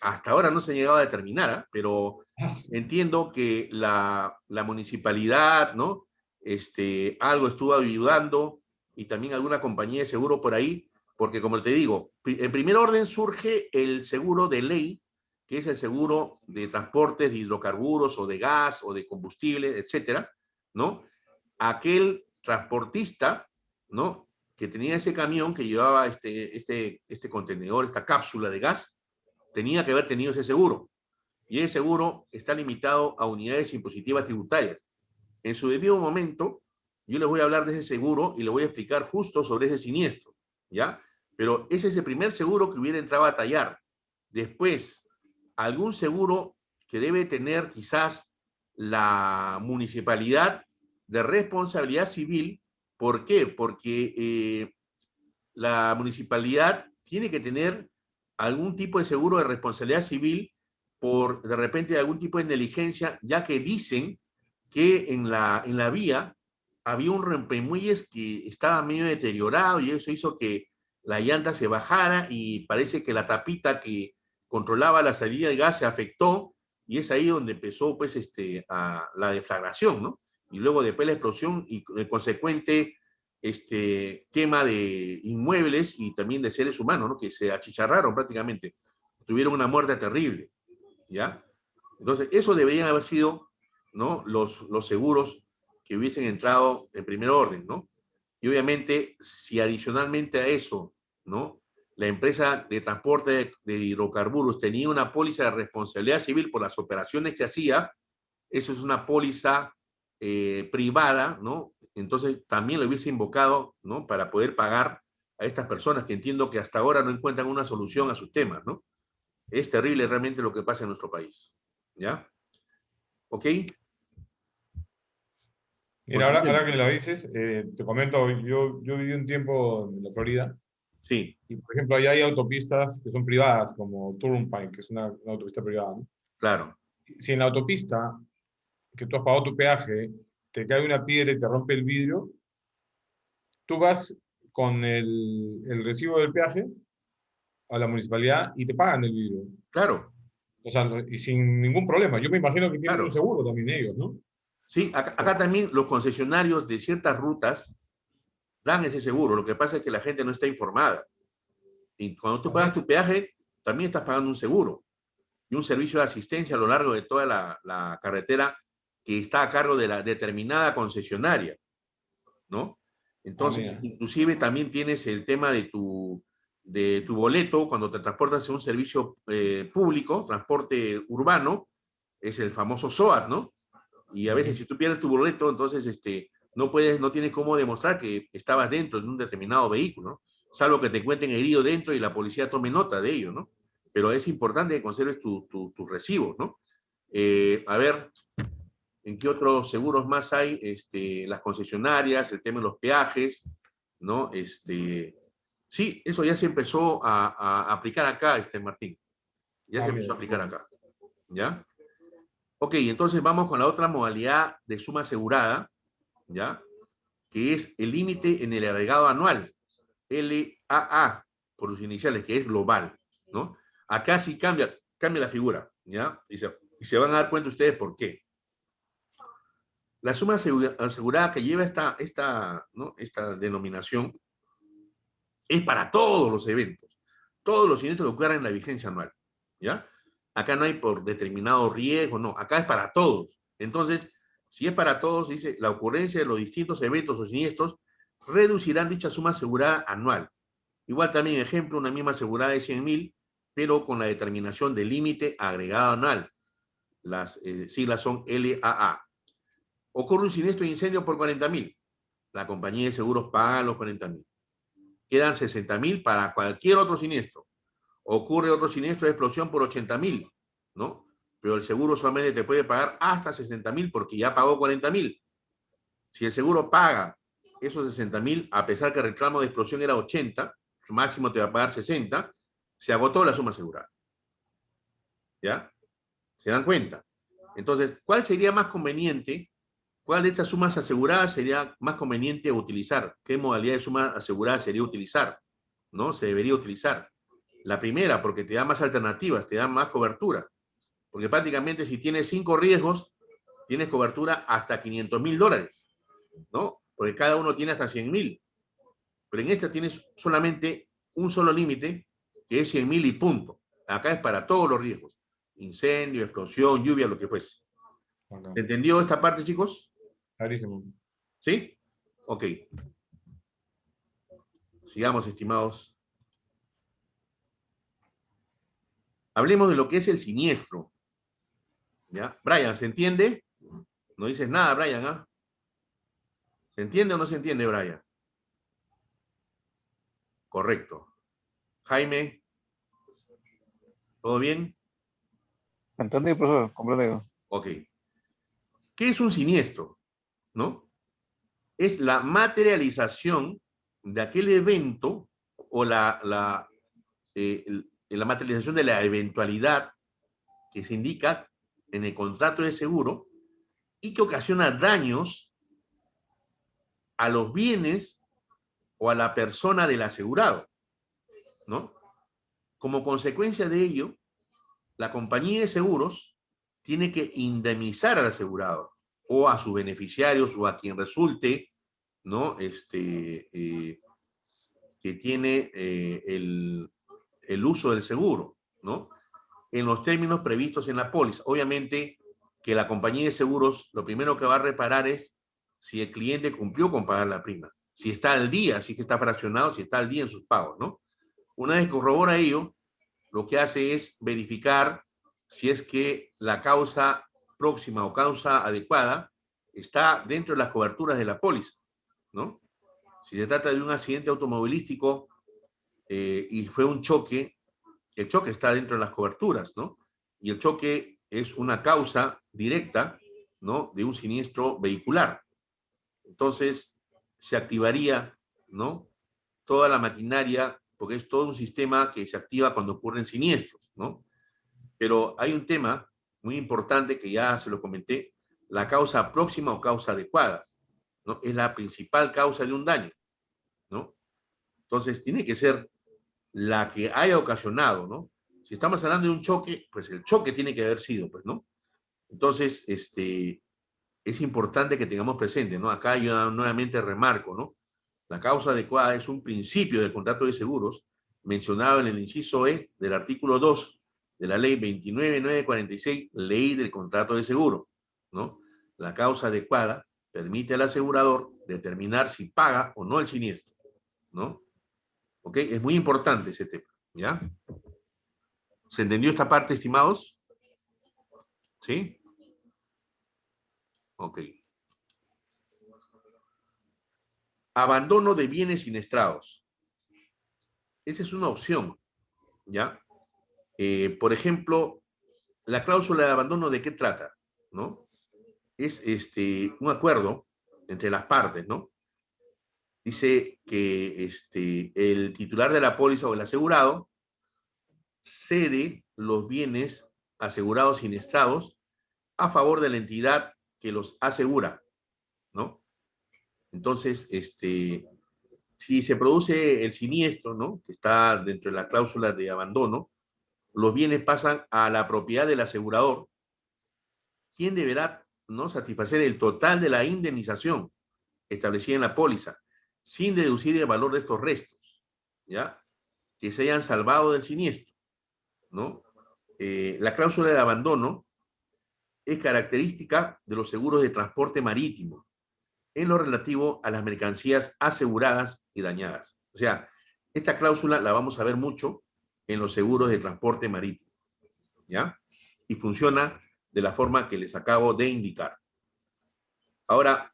hasta ahora no se han llegado a determinar, ¿eh? Pero entiendo que la municipalidad, ¿no? Algo estuvo ayudando y también alguna compañía de seguro por ahí, porque como te digo, en primer orden surge el seguro de ley, que es el seguro de transportes de hidrocarburos o de gas o de combustible, etcétera, ¿no? Aquel transportista, ¿no? Que tenía ese camión que llevaba este contenedor, esta cápsula de gas, tenía que haber tenido ese seguro. Y ese seguro está limitado a unidades impositivas tributarias. En su debido momento, yo les voy a hablar de ese seguro y le voy a explicar justo sobre ese siniestro, ¿ya? Pero ese es el primer seguro que hubiera entrado a tallar. Después, algún seguro que debe tener quizás la municipalidad de responsabilidad civil. ¿Por qué? Porque la municipalidad tiene que tener algún tipo de seguro de responsabilidad civil por de repente algún tipo de negligencia, ya que dicen que en la vía había un rompemuelles que estaba medio deteriorado y eso hizo que la llanta se bajara y parece que la tapita que controlaba la salida de gas se afectó y es ahí donde empezó pues la deflagración, ¿no? Y luego después la explosión y el consecuente quema de inmuebles y también de seres humanos, ¿no? Que se achicharraron prácticamente, tuvieron una muerte terrible, ¿ya? Entonces, eso deberían haber sido, ¿no? Los seguros que hubiesen entrado en primer orden, ¿no? Y obviamente, si adicionalmente a eso, ¿no? La empresa de transporte de hidrocarburos tenía una póliza de responsabilidad civil por las operaciones que hacía, eso es una póliza privada, ¿no? Entonces también lo hubiese invocado, ¿no? Para poder pagar a estas personas que entiendo que hasta ahora no encuentran una solución a sus temas, ¿no? Es terrible realmente lo que pasa en nuestro país, ¿ya? ¿Ok? Mira, ahora que lo dices, te comento, yo viví un tiempo en la Florida Sí, y, por ejemplo, allá hay autopistas que son privadas, como Turnpike, que es una autopista privada, ¿no? claro, Si en la autopista, que tú has pagado tu peaje, te cae una piedra y te rompe el vidrio, tú vas con el recibo del peaje a la municipalidad y te pagan el vidrio. claro, O sea, y sin ningún problema. Yo me imagino que tienen un claro. seguro también ellos, ¿no? Sí, acá también los concesionarios de ciertas rutas dan ese seguro. Lo que pasa es que la gente no está informada. Y cuando tú pagas Así. tu peaje, también estás pagando un seguro y un servicio de asistencia a lo largo de toda la carretera que está a cargo de la determinada concesionaria, ¿no? Ah, Entonces, mira. inclusive también tienes el tema de tu boleto cuando te transportas en un servicio público, transporte urbano, es el famoso SOAT, ¿no? Y a veces si tú pierdes tu boleto, entonces no tienes cómo demostrar que estabas dentro de un determinado vehículo, ¿no? Salvo que te encuentren herido dentro y la policía tome nota de ello, ¿no? Pero es importante que conserves tus recibos, ¿no? A ver, ¿en qué otros seguros más hay? Las concesionarias, el tema de los peajes, ¿no? Sí, eso ya se empezó a aplicar acá, Martín. Ya Ah, se empezó mira, a qué aplicar bueno. acá, ¿ya? Ok, entonces vamos con la otra modalidad de suma asegurada, ¿ya? Que es el límite en el agregado anual, LAA, por sus iniciales, que es global, ¿no? Acá sí cambia la figura, ¿ya? Y se van a dar cuenta ustedes por qué. La suma asegurada que lleva ¿no? esta denominación es para todos los eventos, todos los siniestros que ocurran en la vigencia anual, ¿ya? Acá no hay por determinado riesgo, no, acá es para todos. Entonces, si es para todos, dice, la ocurrencia de los distintos eventos o siniestros reducirán dicha suma asegurada anual. Igual también, ejemplo, una misma asegurada de 100.000, pero con la determinación del límite agregado anual. Las siglas son LAA. Ocurre un siniestro de incendio por 40.000. La compañía de seguros paga los 40.000. Quedan 60.000 para cualquier otro siniestro. Ocurre otro siniestro de explosión por 80.000, ¿no? Pero el seguro solamente te puede pagar hasta 60.000 porque ya pagó 40.000. Si el seguro paga esos 60.000, a pesar que el reclamo de explosión era 80, su máximo te va a pagar 60, se agotó la suma asegurada. ¿Ya? ¿Se dan cuenta? Entonces, ¿cuál sería más conveniente? ¿Cuál de estas sumas aseguradas sería más conveniente utilizar? ¿Qué modalidad de suma asegurada sería utilizar? ¿No? Se debería utilizar. La primera, porque te da más alternativas, te da más cobertura. Porque prácticamente si tienes 5 riesgos, tienes cobertura hasta $500.000, ¿no? Porque cada uno tiene hasta 100.000. Pero en esta tienes solamente un solo límite, que es 100.000 y punto. Acá es para todos los riesgos. Incendio, explosión, lluvia, lo que fuese. Acá. ¿Entendió esta parte, chicos? Clarísimo. ¿Sí? Ok. Sigamos, estimados. Hablemos de lo que es el siniestro. ¿Ya? Brian, ¿se entiende? No dices nada, Brian, ¿ah? ¿Se entiende o no se entiende, Brian? Correcto. Jaime, ¿todo bien? Entendí, profesor, comprendido. Ok. ¿Qué es un siniestro? ¿No? Es la materialización de aquel evento o la materialización de la eventualidad que se indica en el contrato de seguro y que ocasiona daños a los bienes o a la persona del asegurado, ¿no? Como consecuencia de ello, la compañía de seguros tiene que indemnizar al asegurado o a sus beneficiarios o a quien resulte, ¿no? Que tiene el uso del seguro, ¿no? En los términos previstos en la póliza. Obviamente que la compañía de seguros lo primero que va a reparar es si el cliente cumplió con pagar la prima, si está al día, si es que está fraccionado, si está al día en sus pagos, ¿no? Una vez que corrobora ello, lo que hace es verificar si es que la causa próxima o causa adecuada está dentro de las coberturas de la póliza, ¿no? Si se trata de un accidente automovilístico y fue un choque, el choque está dentro de las coberturas, ¿no? Y el choque es una causa directa, ¿no? De un siniestro vehicular. Entonces, se activaría, ¿no? Toda la maquinaria, porque es todo un sistema que se activa cuando ocurren siniestros, ¿no? Pero hay un tema muy importante que ya se lo comenté, la causa próxima o causa adecuada, ¿no? Es la principal causa de un daño, ¿no? Entonces, tiene que ser la que haya ocasionado, ¿no? Si estamos hablando de un choque, pues el choque tiene que haber sido, pues, ¿no? Entonces, es importante que tengamos presente, ¿no? Acá yo nuevamente remarco, ¿no? La causa adecuada es un principio del contrato de seguros mencionado en el inciso E del artículo 2 de la ley 29.946, ley del contrato de seguro, ¿no? La causa adecuada permite al asegurador determinar si paga o no el siniestro, ¿no? ¿Ok? Es muy importante ese tema, ¿ya? ¿Se entendió esta parte, estimados? ¿Sí? Ok. Abandono de bienes siniestrados. Esa es una opción, ¿ya? Por ejemplo, la cláusula de abandono, ¿de qué trata? ¿No? Es un acuerdo entre las partes, ¿no? Dice que el titular de la póliza o el asegurado cede los bienes asegurados siniestrados a favor de la entidad que los asegura, ¿no? Entonces, si se produce el siniestro, ¿no? Que está dentro de la cláusula de abandono, los bienes pasan a la propiedad del asegurador, quien deberá, ¿no? Satisfacer el total de la indemnización establecida en la póliza, sin deducir el valor de estos restos, ¿ya? Que se hayan salvado del siniestro, ¿no? La cláusula de abandono es característica de los seguros de transporte marítimo en lo relativo a las mercancías aseguradas y dañadas. O sea, esta cláusula la vamos a ver mucho en los seguros de transporte marítimo, ¿ya? Y funciona de la forma que les acabo de indicar. Ahora,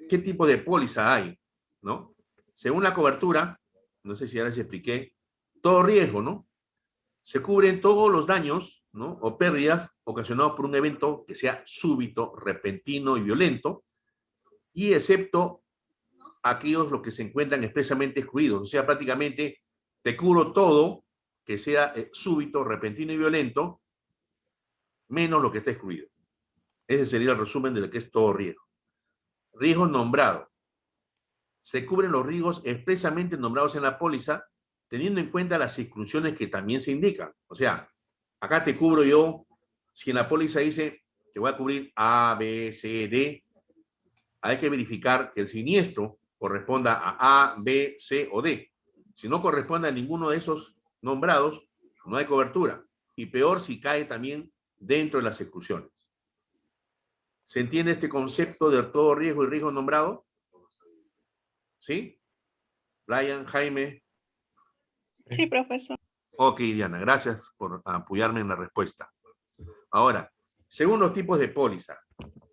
¿qué tipo de póliza hay? ¿No? Según la cobertura, no sé si ya les expliqué, todo riesgo, ¿no? Se cubren todos los daños, ¿no? O pérdidas ocasionados por un evento que sea súbito, repentino y violento, y excepto aquellos los que se encuentran expresamente excluidos. O sea, prácticamente te cubro todo que sea súbito, repentino y violento, menos lo que está excluido. Ese sería el resumen de lo que es todo riesgo. Riesgos nombrados. Se cubren los riesgos expresamente nombrados en la póliza, teniendo en cuenta las exclusiones que también se indican. O sea, acá te cubro yo, si en la póliza dice que voy a cubrir A, B, C, D, hay que verificar que el siniestro corresponda a A, B, C o D. Si no corresponde a ninguno de esos nombrados, no hay cobertura. Y peor si cae también dentro de las exclusiones. ¿Se entiende este concepto de todo riesgo y riesgo nombrado? ¿Sí? Brian, Jaime. Sí, profesor. Ok, Diana, gracias por apoyarme en la respuesta. Ahora, según los tipos de póliza,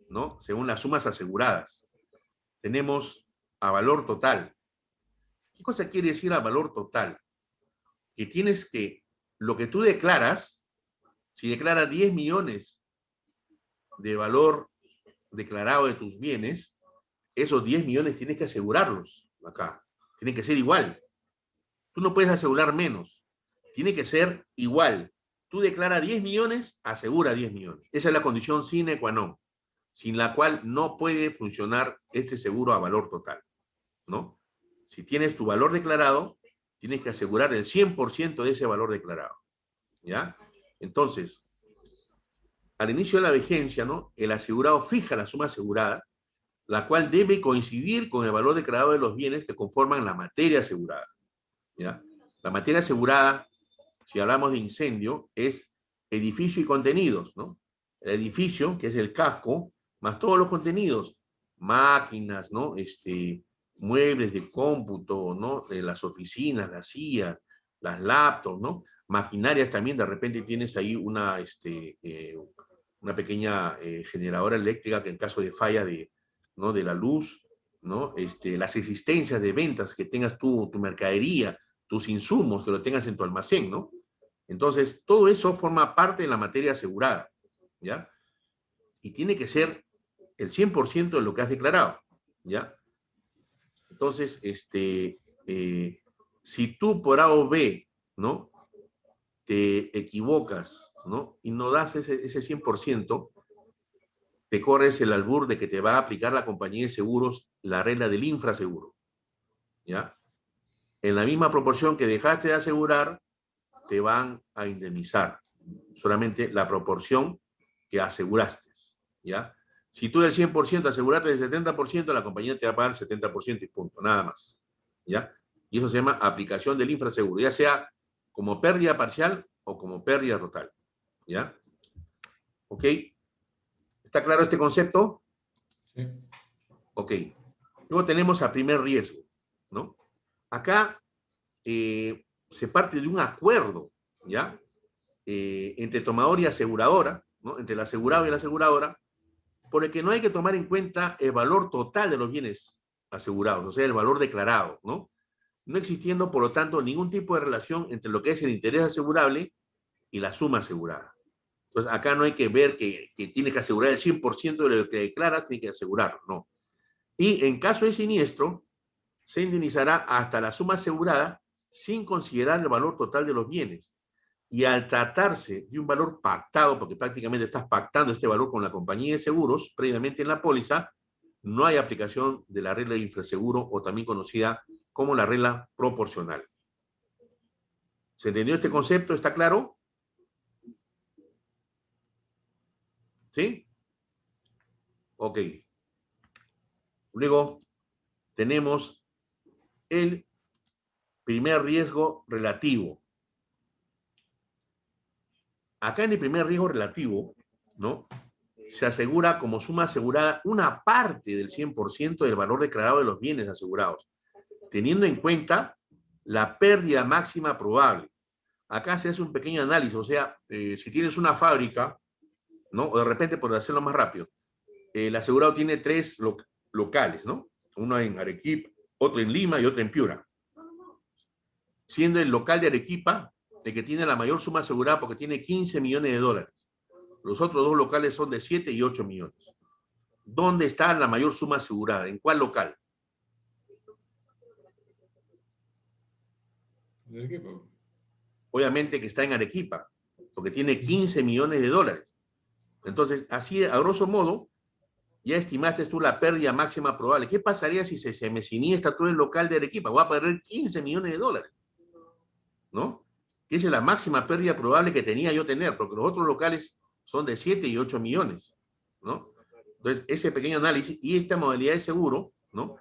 ¿no? Según las sumas aseguradas, tenemos a valor total. ¿Qué cosa quiere decir a valor total? Que tienes que, lo que tú declaras, si declaras 10 millones de valor declarado de tus bienes, esos 10 millones tienes que asegurarlos acá. Tiene que ser igual. Tú no puedes asegurar menos. Tiene que ser igual. Tú declaras 10 millones, asegura 10 millones. Esa es la condición sine qua non, sin la cual no puede funcionar este seguro a valor total, ¿no? Si tienes tu valor declarado, tienes que asegurar el 100% de ese valor declarado, ¿ya? Entonces, al inicio de la vigencia, ¿no? El asegurado fija la suma asegurada, la cual debe coincidir con el valor declarado de los bienes que conforman la materia asegurada, ¿ya? La materia asegurada, si hablamos de incendio, es edificio y contenidos, ¿no? El edificio, que es el casco, más todos los contenidos, máquinas, ¿no? Muebles de cómputo, ¿no? Las oficinas, las sillas, las laptops, ¿no? Maquinarias también, de repente tienes ahí una pequeña generadora eléctrica que en caso de falla ¿no? de la luz, ¿no? Las existencias de ventas que tengas tu mercadería, tus insumos, que lo tengas en tu almacén, ¿no? Entonces, todo eso forma parte de la materia asegurada, ¿ya? Y tiene que ser el 100% de lo que has declarado, ¿ya? Entonces, si tú por A o B, ¿no? Te equivocas, ¿no? Y no das ese 100%, te corres el albur de que te va a aplicar la compañía de seguros la regla del infraseguro, ¿ya? En la misma proporción que dejaste de asegurar, te van a indemnizar. Solamente la proporción que aseguraste, ¿ya? Si tú del 100% aseguraste el 70%, la compañía te va a pagar el 70% y punto, nada más, ¿ya? Y eso se llama aplicación del infraseguro, ya sea como pérdida parcial o como pérdida total, ¿ya? ¿Ok? ¿Está claro este concepto? Sí. Ok. Luego tenemos a primer riesgo, ¿no? Acá se parte de un acuerdo, ¿ya? Entre tomador y aseguradora, ¿no? Entre el asegurado y la aseguradora, por el que no hay que tomar en cuenta el valor total de los bienes asegurados, o sea, el valor declarado, ¿no? No existiendo, por lo tanto, ningún tipo de relación entre lo que es el interés asegurable y la suma asegurada. Entonces, acá no hay que ver que tiene que asegurar el 100% de lo que declaras, tiene que asegurarlo, no. Y en caso de siniestro, se indemnizará hasta la suma asegurada sin considerar el valor total de los bienes. Y al tratarse de un valor pactado, porque prácticamente estás pactando este valor con la compañía de seguros previamente en la póliza, no hay aplicación de la regla de infraseguro o también conocida como la regla proporcional. ¿Se entendió este concepto? ¿Está claro? ¿Sí? Ok. Luego tenemos el primer riesgo relativo. Acá en el primer riesgo relativo, ¿no? Se asegura como suma asegurada una parte del 100% del valor declarado de los bienes asegurados, teniendo en cuenta la pérdida máxima probable. Acá se hace un pequeño análisis, o sea, si tienes una fábrica, ¿no? O de repente, por hacerlo más rápido, el asegurado tiene 3 locales, ¿no? Uno en Arequipa, otro en Lima y otro en Piura. Siendo el local de Arequipa el que tiene la mayor suma asegurada porque tiene 15 millones de dólares. Los otros 2 locales son de 7 y 8 millones. ¿Dónde está la mayor suma asegurada? ¿En cuál local? ¿De qué? Obviamente que está en Arequipa, porque tiene 15 millones de dólares. Entonces, así, a grosso modo, ya estimaste tú la pérdida máxima probable. ¿Qué pasaría si se me siniestra todo el local de Arequipa? Voy a perder 15 millones de dólares, ¿no? Que esa es la máxima pérdida probable que tenía yo tener, porque los otros locales son de 7 y 8 millones, ¿no? Entonces, ese pequeño análisis y esta modalidad de seguro, ¿no?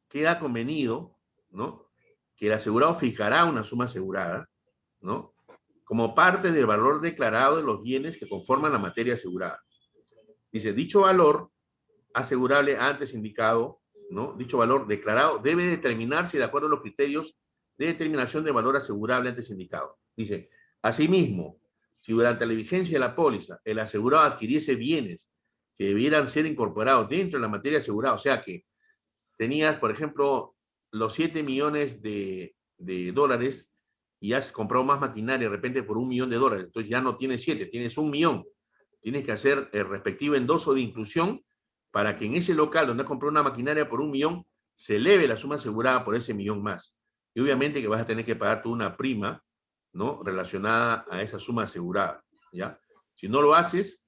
Queda convenido, ¿no? Que el asegurado fijará una suma asegurada, ¿no? Como parte del valor declarado de los bienes que conforman la materia asegurada. Dice, dicho valor asegurable antes indicado, ¿no? Dicho valor declarado debe determinarse de acuerdo a los criterios de determinación de valor asegurable antes indicado. Dice, asimismo, si durante la vigencia de la póliza el asegurado adquiriese bienes que debieran ser incorporados dentro de la materia asegurada, o sea que tenías, por ejemplo, los 7 millones de dólares y has comprado más maquinaria de repente por $1 millón, entonces ya no tienes 7, tienes 1 millón. Tienes que hacer el respectivo endoso de inclusión para que en ese local donde has comprado una maquinaria por 1 millón, se eleve la suma asegurada por ese millón más. Y obviamente que vas a tener que pagar tú una prima, ¿no?, relacionada a esa suma asegurada, ¿ya? Si no lo haces,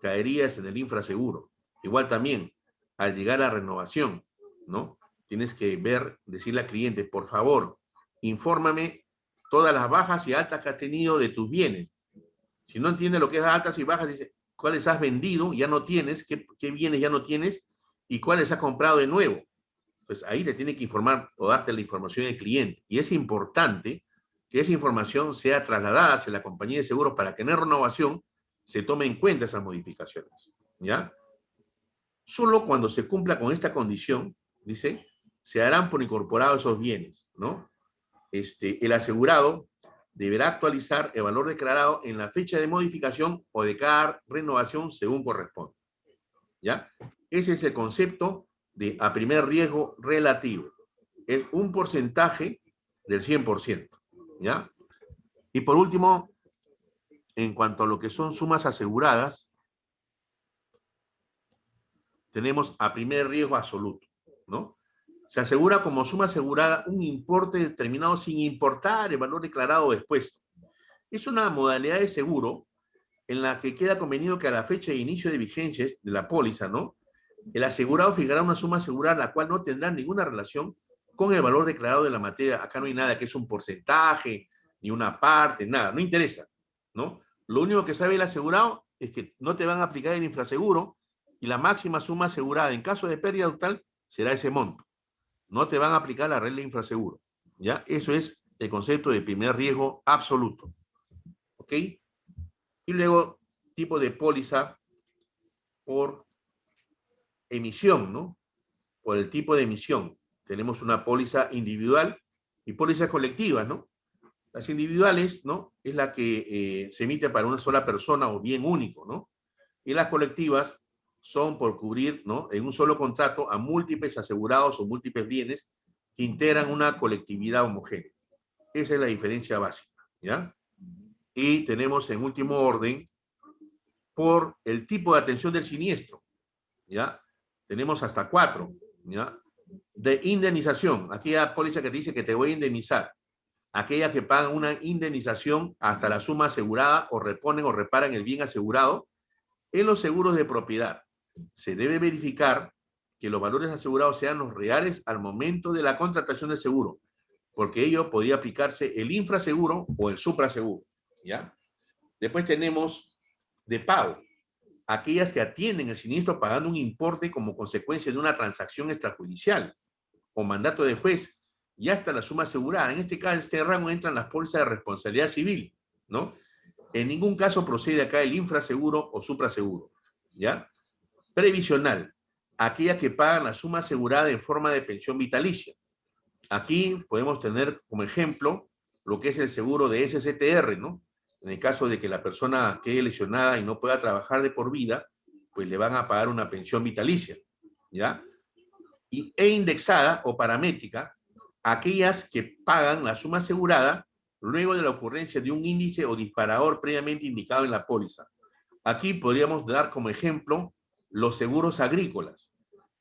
caerías en el infraseguro. Igual también, al llegar a renovación, ¿no?, tienes que decirle al cliente, por favor, infórmame todas las bajas y altas que has tenido de tus bienes. Si no entiende lo que es altas y bajas, dice, ¿cuáles has vendido? Ya no tienes, ¿qué bienes ya no tienes? ¿Y cuáles has comprado de nuevo? Pues ahí te tiene que informar o darte la información del cliente. Y es importante que esa información sea trasladada hacia la compañía de seguros para que en la renovación se tome en cuenta esas modificaciones, ¿ya? Solo cuando se cumpla con esta condición, dice, se harán por incorporado esos bienes, ¿no? El asegurado deberá actualizar el valor declarado en la fecha de modificación o de cada renovación según corresponde, ¿ya? Ese es el concepto de a primer riesgo relativo. Es un porcentaje del 100%, ¿ya? Y por último, en cuanto a lo que son sumas aseguradas, tenemos a primer riesgo absoluto, ¿no? Se asegura como suma asegurada un importe determinado sin importar el valor declarado o expuesto. Es una modalidad de seguro en la que queda convenido que a la fecha de inicio de vigencia de la póliza, ¿no?, el asegurado fijará una suma asegurada la cual no tendrá ninguna relación con el valor declarado de la materia. Acá no hay nada que es un porcentaje, ni una parte, nada, no interesa, ¿no? Lo único que sabe el asegurado es que no te van a aplicar el infraseguro y la máxima suma asegurada en caso de pérdida total será ese monto. No te van a aplicar la regla de infraseguro, ¿ya? Eso es el concepto de primer riesgo absoluto, ¿ok? Y luego, tipo de póliza por emisión, ¿no? Por el tipo de emisión. Tenemos una póliza individual y pólizas colectivas, ¿no? Las individuales, ¿no?, es la que se emite para una sola persona o bien único, ¿no? Y las colectivas son por cubrir, ¿no?, en un solo contrato a múltiples asegurados o múltiples bienes que integran una colectividad homogénea. Esa es la diferencia básica, ¿ya? Y tenemos en último orden por el tipo de atención del siniestro, ¿ya? Tenemos hasta 4, ¿ya? De indemnización, aquella póliza que te dice que te voy a indemnizar, aquella que pagan una indemnización hasta la suma asegurada o reponen o reparan el bien asegurado. En los seguros de propiedad se debe verificar que los valores asegurados sean los reales al momento de la contratación del seguro, porque ello podría aplicarse el infraseguro o el supraseguro, ¿ya? Después tenemos de pago, aquellas que atienden el siniestro pagando un importe como consecuencia de una transacción extrajudicial o mandato de juez y hasta la suma asegurada. En este caso, en este rango entran las pólizas de responsabilidad civil, ¿no? En ningún caso procede acá el infraseguro o supraseguro, ¿ya? Previsional, aquella que pagan la suma asegurada en forma de pensión vitalicia. Aquí podemos tener como ejemplo lo que es el seguro de SSTR, ¿no? En el caso de que la persona quede lesionada y no pueda trabajar de por vida, pues le van a pagar una pensión vitalicia, ¿ya? E indexada o paramétrica, aquellas que pagan la suma asegurada luego de la ocurrencia de un índice o disparador previamente indicado en la póliza. Aquí podríamos dar como ejemplo los seguros agrícolas.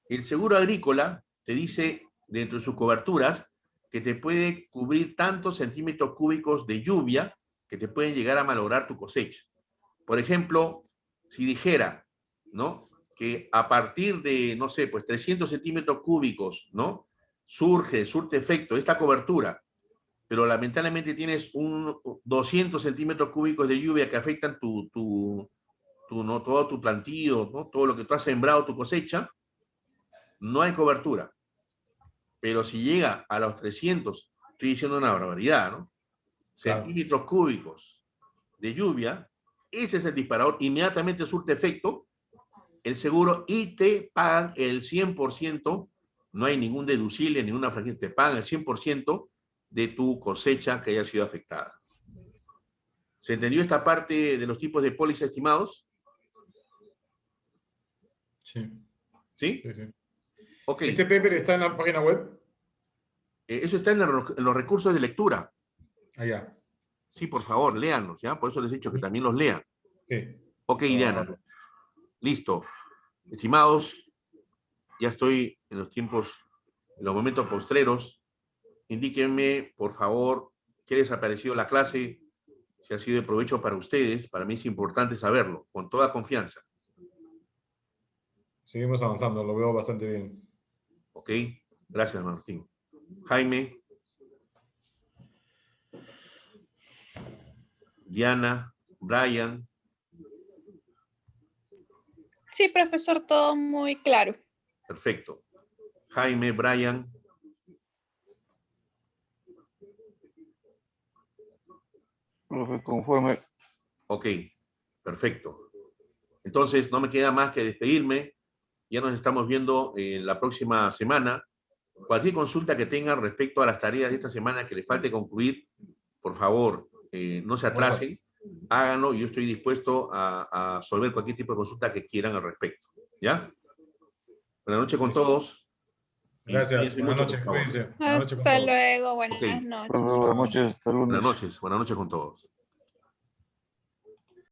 El seguro agrícola te dice, dentro de sus coberturas, que te puede cubrir tantos centímetros cúbicos de lluvia que te pueden llegar a malograr tu cosecha. Por ejemplo, si dijera, ¿no?, que a partir de, no sé, pues 300 centímetros cúbicos, ¿no?, surte efecto esta cobertura, pero lamentablemente tienes 200 centímetros cúbicos de lluvia que afectan ¿no?, todo tu plantío, ¿no?, todo lo que tú has sembrado, tu cosecha, no hay cobertura. Pero si llega a los 300, estoy diciendo una barbaridad, ¿no?, centímetros cúbicos de lluvia, ese es el disparador, inmediatamente surte efecto el seguro y te pagan el 100%, no hay ningún deducible, ninguna franquicia, te pagan el 100% de tu cosecha que haya sido afectada. ¿Se entendió esta parte de los tipos de póliza estimados? Sí. ¿Sí? Sí, sí. Ok, ¿Este paper está en la página web? eso está en los recursos de lectura. Allá. Sí, por favor, léanlos, ¿ya? Por eso les he dicho que también los lean. Sí. Ok, Diana. Listo. Estimados, ya estoy en los tiempos, en los momentos postreros. Indíquenme, por favor, qué les ha parecido la clase, si ha sido de provecho para ustedes. Para mí es importante saberlo, con toda confianza. Seguimos avanzando, lo veo bastante bien. Ok, gracias, Martín. Jaime. Diana, Brian. Sí, profesor, todo muy claro. Perfecto. Jaime, Brian. Profe, conforme. Ok, perfecto. Entonces, no me queda más que despedirme. Ya nos estamos viendo la próxima semana. Cualquier consulta que tengan respecto a las tareas de esta semana que les falte concluir, por favor, no se atrasen, háganlo. Yo estoy dispuesto a resolver cualquier tipo de consulta que quieran al respecto. ¿Ya? Buenas noches con todos. Gracias. Y Buenas mucho, noches. por favor. Cuídense. Buenas noches con Hasta todos. luego, buenas Ok. noches. Profe, buenas noches, hasta el lunes. Buenas noches con todos.